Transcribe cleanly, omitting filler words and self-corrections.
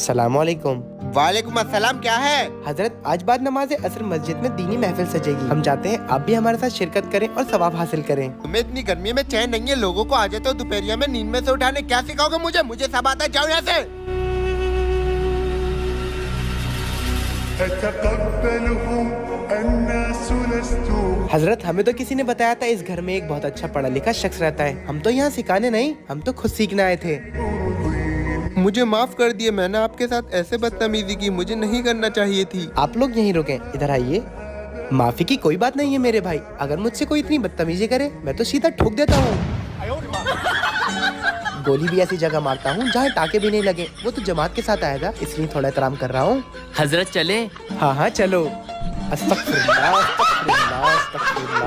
अस्सलाम वालेकुम। वालेकुम अस्सलाम। क्या है? हजरत, आज बाद नमाज असर मस्जिद में दीनी महफिल सजेगी। हम चाहते हैं आप भी हमारे साथ शिरकत करें और सवाब हासिल करें। तुम्हें इतनी गर्मी में चैन नहीं है? लोगों को आ जाते हो दोपहरिया में नींद में से उठाने। क्या सिखाओगे मुझे? मुझे सब आता है, जाओ यहाँ से। हजरत, हमें तो किसी ने बताया था इस घर में एक बहुत अच्छा पढ़ा लिखा शख्स रहता है। हम तो यहाँ सिखाने नहीं, हम तो खुद सीखने आए थे। मुझे माफ कर दिए, मैंने आपके साथ ऐसे बदतमीजी की, मुझे नहीं करना चाहिए थी। आप लोग यहीं रुकें, इधर आइए। माफी की कोई बात नहीं है मेरे भाई। अगर मुझसे कोई इतनी बदतमीजी करे मैं तो सीधा ठोक देता हूँ। गोली भी ऐसी जगह मारता हूँ जहाँ टाके भी नहीं लगे। वो तो जमात के साथ आया था, इसलिए थोड़ा एहतराम कर रहा हूँ। हजरत चले। हाँ हाँ चलो। अस्तगफिरुल्लाह, अस्तगफिरुल्लाह, अस्तगफिरुल्लाह।